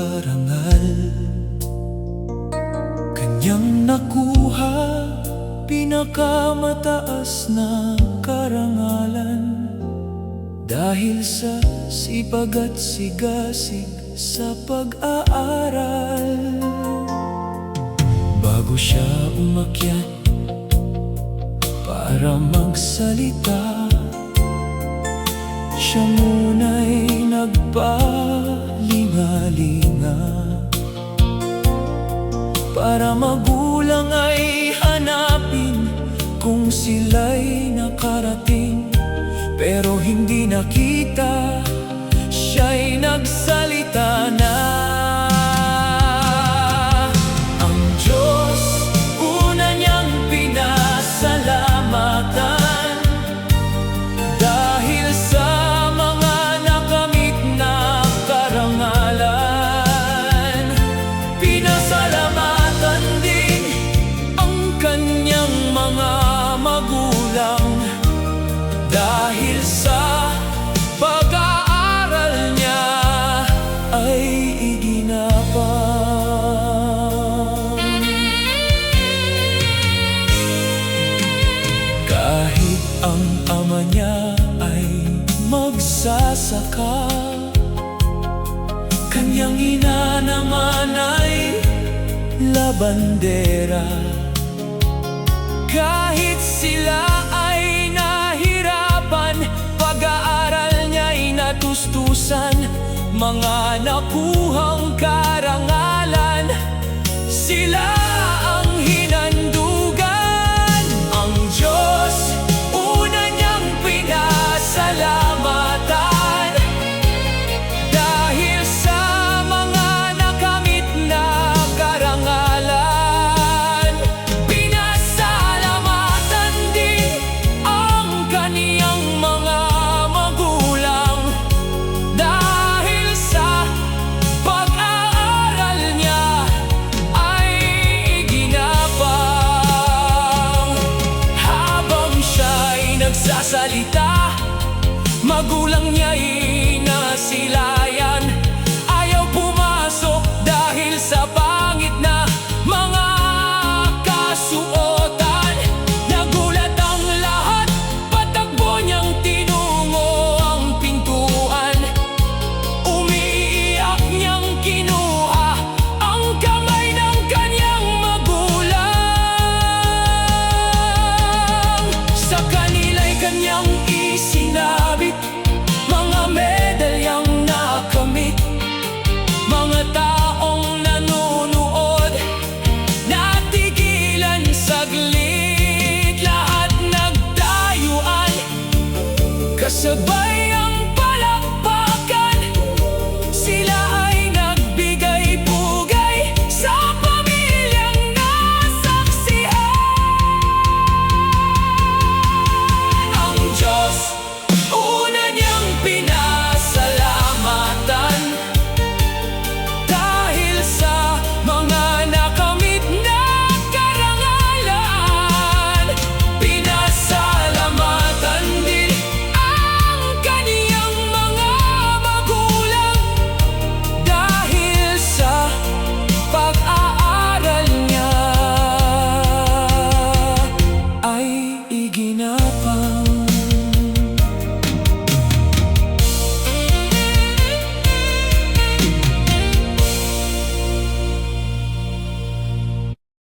parangal. Kanyang nakuha pinakamataas na karangalan, dahil sa sipag at sigasig sa pag-aaral. Bago siya umakyat para magsalita, siya muna'y nagpalingalinga. Para magulang ay hanapin kung sila'y nakarating, pero hindi nakita, siya'y nagsalita na. Ang Diyos una niyang pinasalamatan, dahil sa mga nakamit na karangalan. Pinasalamatan din ang kanyang mga magulang, dahil sa pag-aaral niya ay iginapang. Kahit ang ama niya ay magsasaka, kanyang ina naman ay labandera. Kahit sila ay nahirapan, pag-aaral niya'y natustusan. Mga nakuhang karangalan, sila ang hinandugan. Ang Diyos una niyang pinasalamatan, dahil sa mga nakamit na karangalan. Pinasalamatan din ang kaniyang mga magulang, dahil sa pag-aaral niya ay iginapang. Habang siya'y nagsasalita, magulang niya'y nasilayan. Ayaw pumasok dahil sa pangit na mga kasuotan. Nagulat ang lahat, patakbo niyang tinungo ang pintuan. Umiiyak niyang kinuha ang kamay ng kanyang magulang. Sa kanila'y kanyang isinabit mga medalyang nakamit. Mga taong nanonood, natigilan saglit, lahat nagdayuan. Kasabay